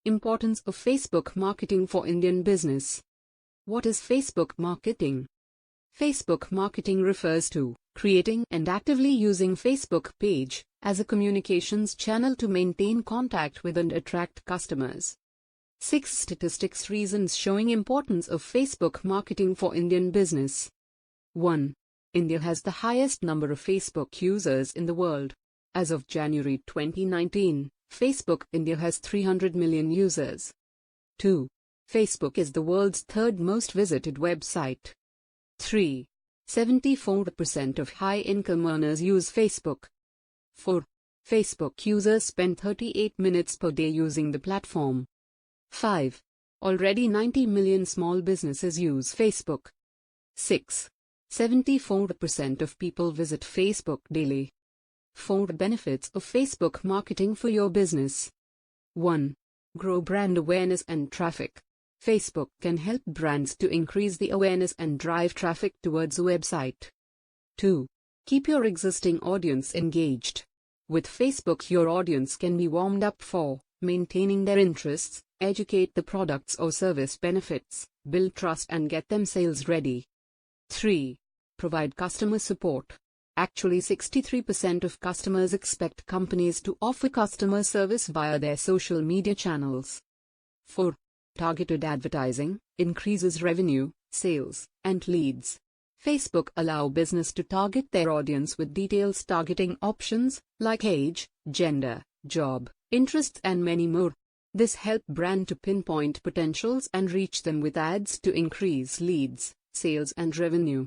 Importance of Facebook marketing for Indian business. What is Facebook marketing? Facebook marketing refers to creating and actively using Facebook page as a communications channel to maintain contact with and attract customers. 6 statistics reasons showing importance of Facebook marketing for Indian business. 1. India has the highest number of Facebook users in the world. As of January 2019, Facebook India has 300 million users. 2. Facebook is the world's third most visited website. 3. 74% of high-income earners use Facebook. 4. Facebook users spend 38 minutes per day using the platform. 5. Already 90 million small businesses use Facebook. 6. 74% of people visit Facebook daily. 4 benefits of Facebook marketing for your business. 1. Grow brand awareness and traffic. Facebook can help brands to increase the awareness and drive traffic towards a website. 2. Keep your existing audience engaged. With Facebook, your audience can be warmed up for maintaining their interests, educate the products or service benefits, build trust and get them sales ready. 3. Provide customer support. Actually, 63% of customers expect companies to offer customer service via their social media channels. 4. Targeted advertising increases revenue, sales, and leads. Facebook allow business to target their audience with details targeting options like age, gender, job, interests and many more. This help brand to pinpoint potentials and reach them with ads to increase leads, sales and revenue.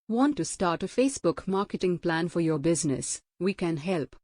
Want to start a Facebook marketing plan for your business? We can help.